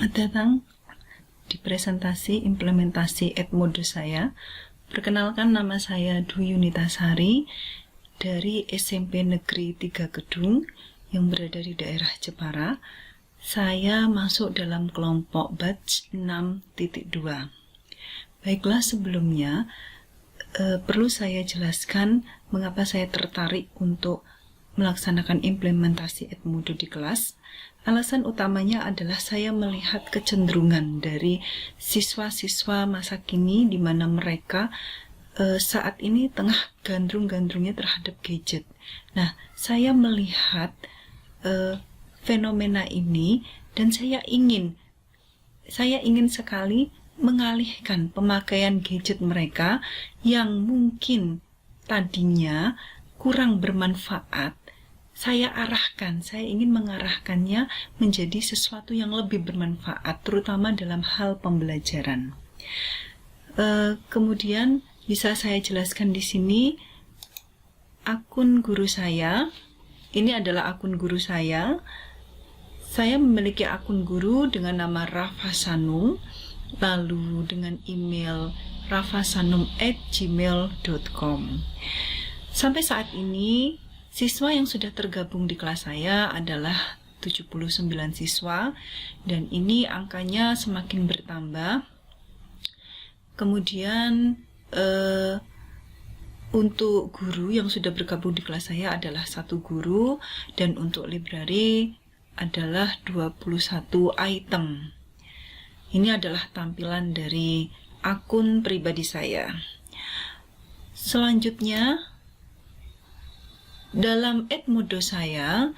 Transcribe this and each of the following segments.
Selamat datang di presentasi implementasi Edmodo saya. Perkenalkan, nama saya Dwi Yunitasari dari SMP Negeri 3 Kedung yang berada di daerah Jepara. Saya masuk dalam kelompok batch 6.2. Baiklah, sebelumnya perlu saya jelaskan mengapa saya tertarik untuk melaksanakan implementasi Edmodo di kelas. Alasan utamanya adalah saya melihat kecenderungan dari siswa-siswa masa kini di mana mereka saat ini tengah gandrung-gandrungnya terhadap gadget. Nah, saya melihat fenomena ini dan saya ingin sekali mengalihkan pemakaian gadget mereka yang mungkin tadinya kurang bermanfaat. Saya ingin mengarahkannya menjadi sesuatu yang lebih bermanfaat, terutama dalam hal pembelajaran. Kemudian bisa saya jelaskan di sini akun guru saya. Ini adalah akun guru saya. Saya memiliki akun guru dengan nama Rafa Sanum, lalu dengan email rafasanum@gmail.com. Sampai saat ini siswa yang sudah tergabung di kelas saya adalah 79 siswa, dan ini angkanya semakin bertambah. Kemudian untuk guru yang sudah bergabung di kelas saya adalah 1 guru, dan untuk library adalah 21 item. Ini adalah tampilan dari akun pribadi saya. Selanjutnya, dalam Edmodo saya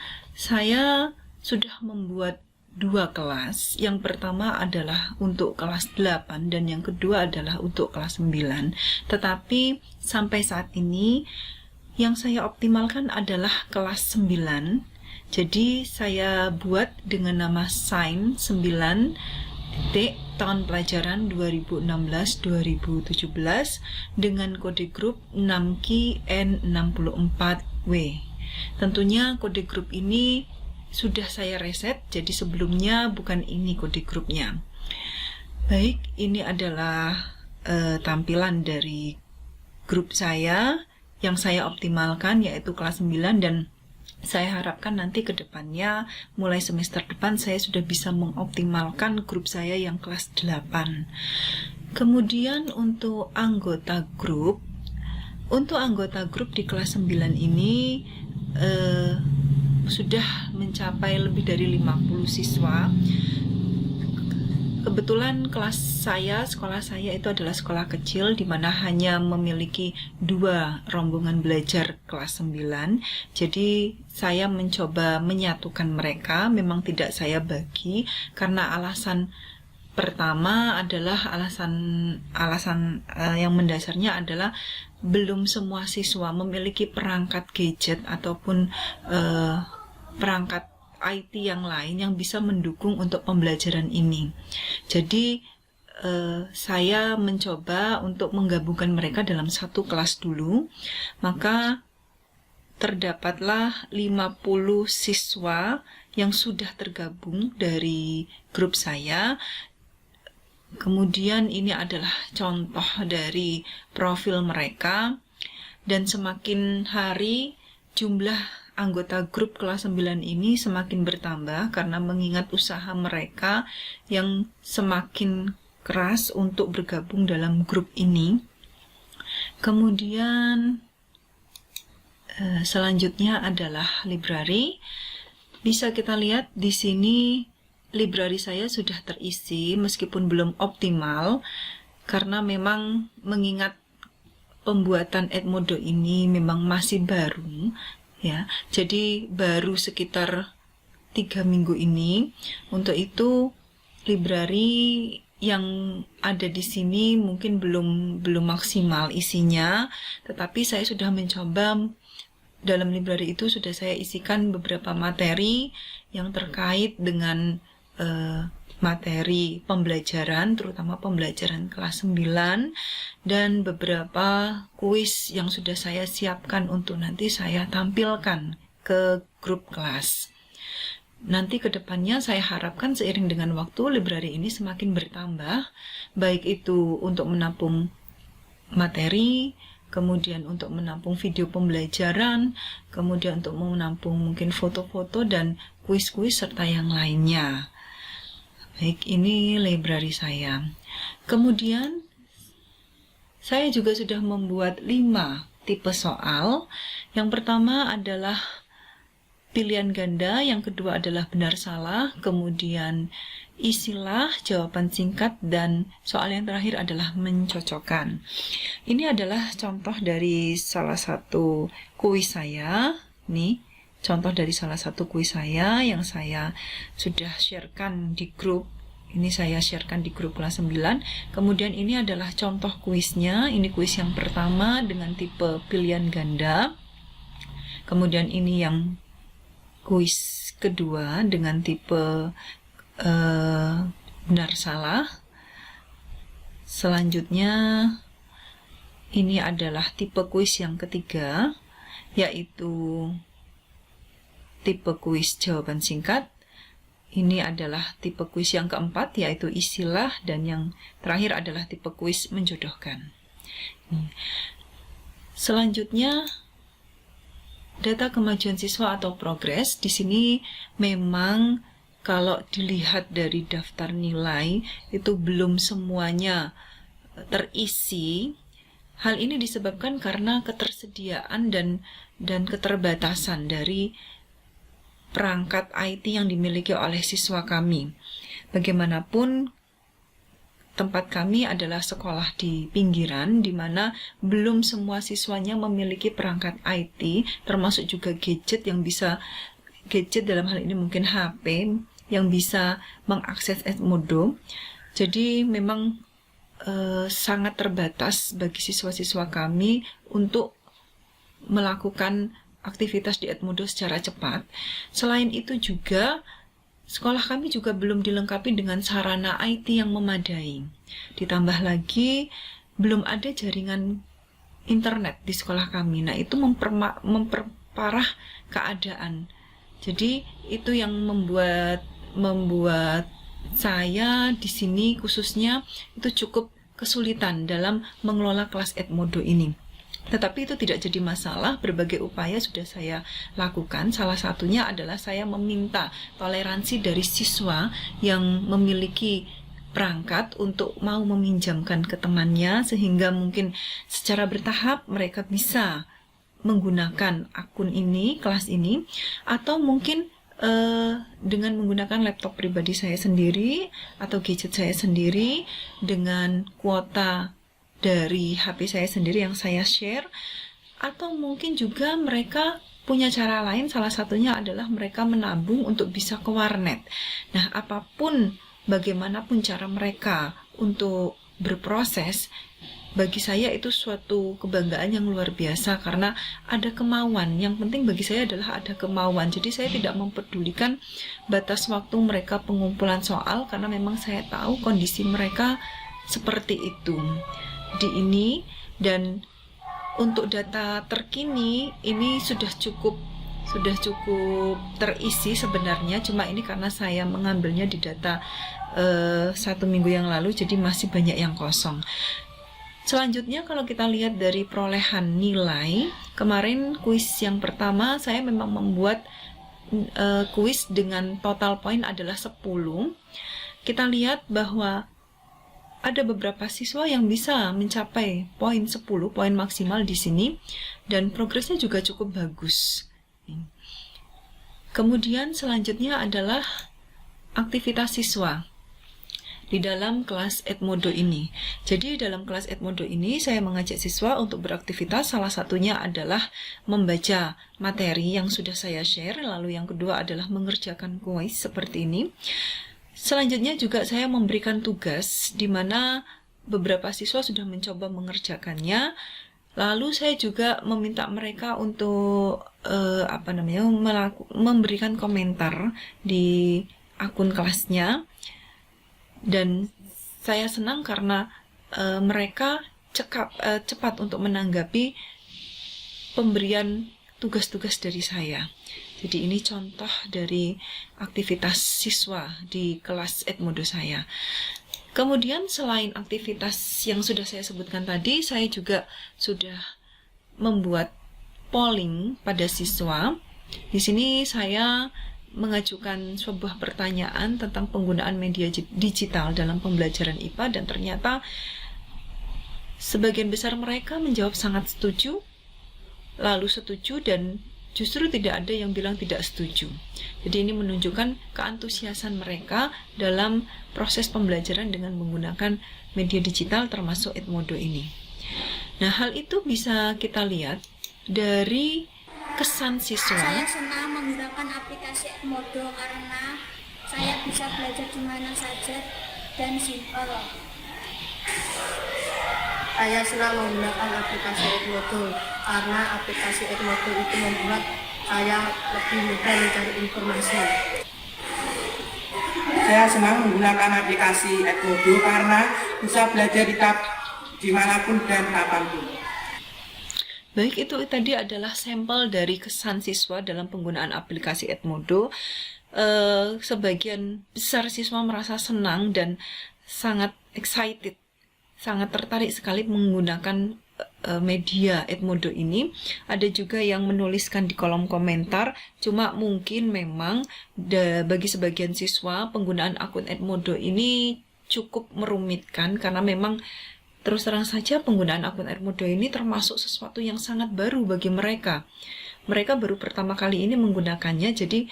sudah membuat 2 kelas. Yang pertama adalah untuk kelas 8 dan yang kedua adalah untuk kelas 9. Tetapi sampai saat ini yang saya optimalkan adalah kelas 9. Jadi saya buat dengan nama Sign 9 tahun pelajaran 2016-2017 dengan kode grup 6Ki-N64W. Tentunya kode grup ini sudah saya reset, jadi sebelumnya bukan ini kode grupnya. Baik, ini adalah tampilan dari grup saya yang saya optimalkan, yaitu kelas 9, dan saya harapkan nanti ke depannya, mulai semester depan, saya sudah bisa mengoptimalkan grup saya yang kelas 8. Kemudian untuk anggota grup di kelas 9 ini sudah mencapai lebih dari 50 siswa. Kebetulan sekolah saya itu adalah sekolah kecil di mana hanya memiliki 2 rombongan belajar kelas 9. Jadi saya mencoba menyatukan mereka, memang tidak saya bagi karena alasan pertama adalah alasan yang mendasarnya adalah belum semua siswa memiliki perangkat gadget ataupun perangkat IT yang lain yang bisa mendukung untuk pembelajaran ini. Jadi saya mencoba untuk menggabungkan mereka dalam 1 kelas dulu. Maka terdapatlah 50 siswa yang sudah tergabung dari grup saya. Kemudian ini adalah contoh dari profil mereka, dan semakin hari jumlah anggota grup kelas 9 ini semakin bertambah karena mengingat usaha mereka yang semakin keras untuk bergabung dalam grup ini. Kemudian selanjutnya adalah library. Bisa kita lihat di sini library saya sudah terisi meskipun belum optimal karena memang mengingat pembuatan Edmodo ini memang masih baru. Ya, jadi baru sekitar 3 minggu ini. Untuk itu library yang ada di sini mungkin belum maksimal isinya, tetapi saya sudah mencoba. Dalam library itu sudah saya isikan beberapa materi yang terkait dengan materi pembelajaran, terutama pembelajaran kelas 9, dan beberapa kuis yang sudah saya siapkan untuk nanti saya tampilkan ke grup kelas. nanti ke depannya saya harapkan seiring dengan waktu library ini semakin bertambah, baik itu untuk menampung materi, kemudian untuk menampung video pembelajaran, kemudian untuk menampung mungkin foto-foto dan kuis-kuis serta yang lainnya. Baik, ini library saya. Kemudian saya juga sudah membuat 5 tipe soal. Yang pertama adalah pilihan ganda, yang kedua adalah benar salah, kemudian isilah, jawaban singkat, dan soal yang terakhir adalah mencocokkan. Ini adalah contoh dari salah satu kuis saya. Nih, contoh dari salah satu kuis saya yang saya sudah sharekan di grup. Ini saya sharekan di grup kelas 9. Kemudian ini adalah contoh kuisnya. Ini kuis yang pertama dengan tipe pilihan ganda. Kemudian ini yang kuis kedua dengan tipe benar salah. Selanjutnya ini adalah tipe kuis yang ketiga, yaitu tipe kuis jawaban singkat. Ini adalah tipe kuis yang keempat, yaitu isilah, dan yang terakhir adalah tipe kuis menjodohkan. Selanjutnya data kemajuan siswa atau progres. Di sini memang kalau dilihat dari daftar nilai itu belum semuanya terisi. Hal ini disebabkan karena ketersediaan dan keterbatasan dari perangkat IT yang dimiliki oleh siswa kami. Bagaimanapun tempat kami adalah sekolah di pinggiran, di mana belum semua siswanya memiliki perangkat IT, termasuk juga gadget dalam hal ini mungkin HP, yang bisa mengakses Edmodo. Jadi memang sangat terbatas bagi siswa-siswa kami untuk melakukan aktivitas di Edmodo secara cepat. Selain itu juga, sekolah kami juga belum dilengkapi dengan sarana IT yang memadai. Ditambah lagi, belum ada jaringan internet di sekolah kami. Nah, itu memperparah keadaan. Jadi, itu yang membuat saya di sini khususnya itu cukup kesulitan dalam mengelola kelas Edmodo ini. Tetapi itu tidak jadi masalah, berbagai upaya sudah saya lakukan. Salah satunya adalah saya meminta toleransi dari siswa yang memiliki perangkat untuk mau meminjamkan ke temannya, sehingga mungkin secara bertahap mereka bisa menggunakan akun ini, kelas ini, atau mungkin dengan menggunakan laptop pribadi saya sendiri atau gadget saya sendiri dengan kuota dari HP saya sendiri yang saya share, atau mungkin juga mereka punya cara lain, salah satunya adalah mereka menabung untuk bisa ke warnet. Nah, apapun bagaimanapun cara mereka untuk berproses, bagi saya itu suatu kebanggaan yang luar biasa karena ada kemauan. Yang penting bagi saya adalah ada kemauan. Jadi saya tidak mempedulikan batas waktu mereka pengumpulan soal karena memang saya tahu kondisi mereka seperti itu. Di ini, dan untuk data terkini ini sudah cukup terisi sebenarnya, cuma ini karena saya mengambilnya di data 1 minggu yang lalu, jadi masih banyak yang kosong. Selanjutnya kalau kita lihat dari perolehan nilai, kemarin kuis yang pertama saya memang membuat kuis dengan total poin adalah 10. Kita lihat bahwa ada beberapa siswa yang bisa mencapai poin 10, poin maksimal di sini, dan progresnya juga cukup bagus. Kemudian selanjutnya adalah aktivitas siswa di dalam kelas Edmodo ini. Jadi dalam kelas Edmodo ini saya mengajak siswa untuk beraktivitas, salah satunya adalah membaca materi yang sudah saya share, lalu yang kedua adalah mengerjakan kuis seperti ini. Selanjutnya juga saya memberikan tugas di mana beberapa siswa sudah mencoba mengerjakannya. Lalu saya juga meminta mereka untuk memberikan komentar di akun kelasnya. Dan saya senang karena mereka cepat untuk menanggapi pemberian tugas-tugas dari saya. Jadi ini contoh dari aktivitas siswa di kelas Edmodo saya. Kemudian selain aktivitas yang sudah saya sebutkan tadi, saya juga sudah membuat polling pada siswa. Di sini saya mengajukan sebuah pertanyaan tentang penggunaan media digital dalam pembelajaran IPA, dan ternyata sebagian besar mereka menjawab sangat setuju, lalu setuju, dan justru tidak ada yang bilang tidak setuju. Jadi ini menunjukkan keantusiasan mereka dalam proses pembelajaran dengan menggunakan media digital termasuk Edmodo ini. Nah, hal itu bisa kita lihat dari kesan siswa. Saya senang menggunakan aplikasi Edmodo karena saya bisa belajar di mana saja dan simpel. Saya senang menggunakan aplikasi Edmodo karena aplikasi Edmodo itu membuat saya lebih mudah mencari informasi. Saya senang menggunakan aplikasi Edmodo karena bisa belajar dimanapun dan kapanpun. Baik, itu tadi adalah sampel dari kesan siswa dalam penggunaan aplikasi Edmodo. Sebagian besar siswa merasa senang dan sangat excited, sangat tertarik sekali menggunakan media Edmodo ini. Ada juga yang menuliskan di kolom komentar, cuma mungkin memang bagi sebagian siswa penggunaan akun Edmodo ini cukup merumitkan karena memang terus terang saja penggunaan akun Edmodo ini termasuk sesuatu yang sangat baru bagi mereka. Mereka baru pertama kali ini menggunakannya, jadi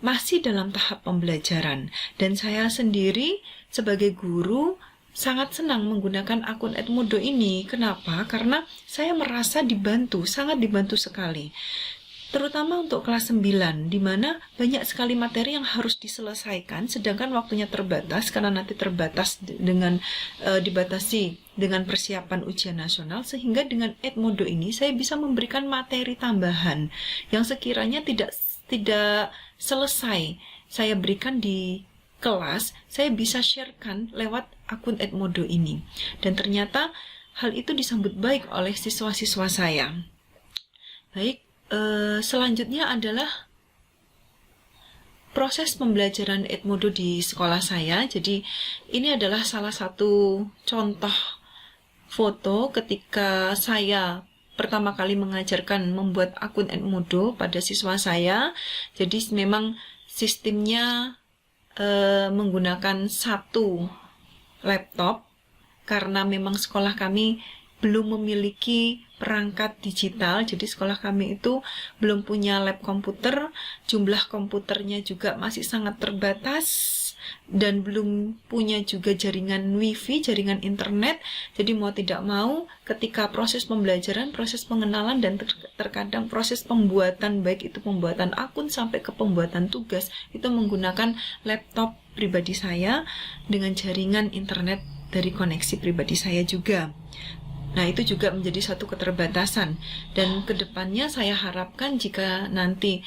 masih dalam tahap pembelajaran. Dan saya sendiri sebagai guru sangat senang menggunakan akun Edmodo ini. Kenapa? Karena saya merasa dibantu, sangat dibantu sekali. Terutama untuk kelas 9, di mana banyak sekali materi yang harus diselesaikan, sedangkan waktunya terbatas, karena nanti terbatas dengan dibatasi dengan persiapan ujian nasional, sehingga dengan Edmodo ini saya bisa memberikan materi tambahan yang sekiranya tidak selesai saya berikan di kelas, saya bisa sharekan lewat akun Edmodo ini. Dan ternyata hal itu disambut baik oleh siswa-siswa saya. Baik, selanjutnya adalah proses pembelajaran Edmodo di sekolah saya. Jadi ini adalah salah satu contoh foto ketika saya pertama kali mengajarkan membuat akun Edmodo pada siswa saya. Jadi memang sistemnya menggunakan satu laptop karena memang sekolah kami belum memiliki perangkat digital, jadi sekolah kami itu belum punya lab komputer, jumlah komputernya juga masih sangat terbatas, dan belum punya juga jaringan wifi, jaringan internet. Jadi mau tidak mau ketika proses pembelajaran, proses pengenalan, dan terkadang proses pembuatan, baik itu pembuatan akun sampai ke pembuatan tugas, itu menggunakan laptop pribadi saya dengan jaringan internet dari koneksi pribadi saya juga. Nah, itu juga menjadi satu keterbatasan, dan kedepannya saya harapkan jika nanti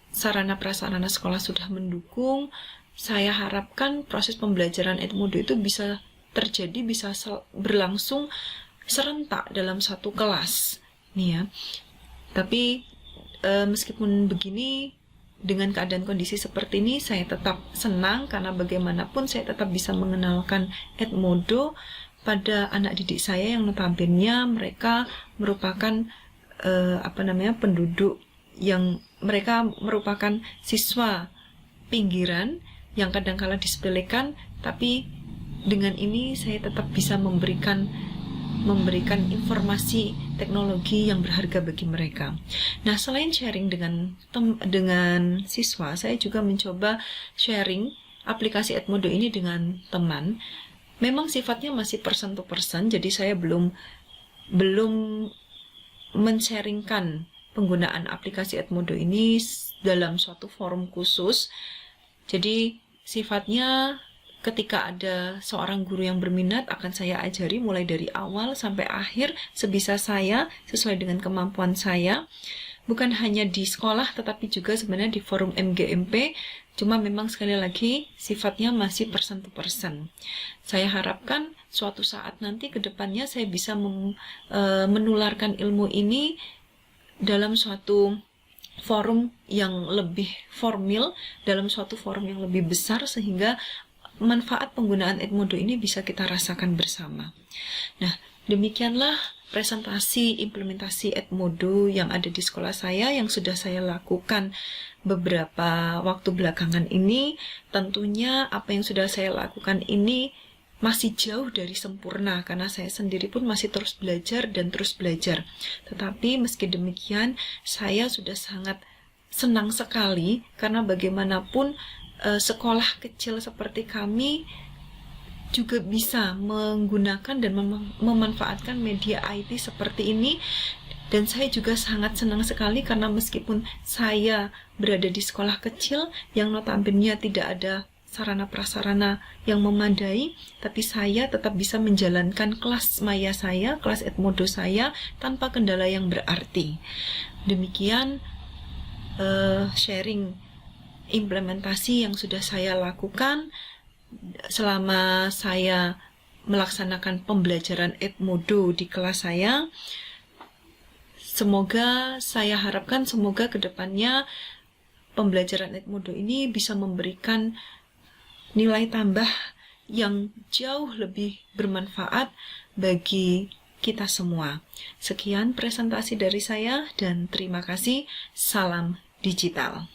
sarana prasarana sekolah sudah mendukung, saya harapkan proses pembelajaran Edmodo itu bisa terjadi, bisa berlangsung serentak dalam satu kelas nih ya. Tapi meskipun begini, dengan keadaan kondisi seperti ini, saya tetap senang karena bagaimanapun saya tetap bisa mengenalkan Edmodo pada anak didik saya yang notabene mereka merupakan penduduk yang mereka merupakan siswa pinggiran yang kadang-kala disepelekan, tapi dengan ini saya tetap bisa memberikan informasi teknologi yang berharga bagi mereka. Nah, selain sharing dengan siswa, saya juga mencoba sharing aplikasi Edmodo ini dengan teman. Memang sifatnya masih person to person, jadi saya belum men-sharingkan penggunaan aplikasi Edmodo ini dalam suatu forum khusus. Jadi sifatnya ketika ada seorang guru yang berminat, akan saya ajari mulai dari awal sampai akhir sebisa saya, sesuai dengan kemampuan saya. Bukan hanya di sekolah, tetapi juga sebenarnya di forum MGMP, cuma memang sekali lagi sifatnya masih person to person. Saya harapkan suatu saat nanti ke depannya saya bisa menularkan ilmu ini dalam suatu forum yang lebih formal, dalam suatu forum yang lebih besar, sehingga manfaat penggunaan Edmodo ini bisa kita rasakan bersama. Nah, demikianlah presentasi implementasi Edmodo yang ada di sekolah saya yang sudah saya lakukan beberapa waktu belakangan ini. Tentunya apa yang sudah saya lakukan ini masih jauh dari sempurna karena saya sendiri pun masih terus belajar dan terus belajar. Tetapi meski demikian, saya sudah sangat senang sekali karena bagaimanapun sekolah kecil seperti kami juga bisa menggunakan dan memanfaatkan media IT seperti ini. Dan saya juga sangat senang sekali karena meskipun saya berada di sekolah kecil yang notabene tidak ada sarana prasarana yang memadai, tapi saya tetap bisa menjalankan kelas maya saya, kelas Edmodo saya tanpa kendala yang berarti. Demikian sharing implementasi yang sudah saya lakukan selama saya melaksanakan pembelajaran Edmodo di kelas saya. Saya harapkan semoga kedepannya pembelajaran Edmodo ini bisa memberikan nilai tambah yang jauh lebih bermanfaat bagi kita semua. Sekian presentasi dari saya dan terima kasih. Salam digital.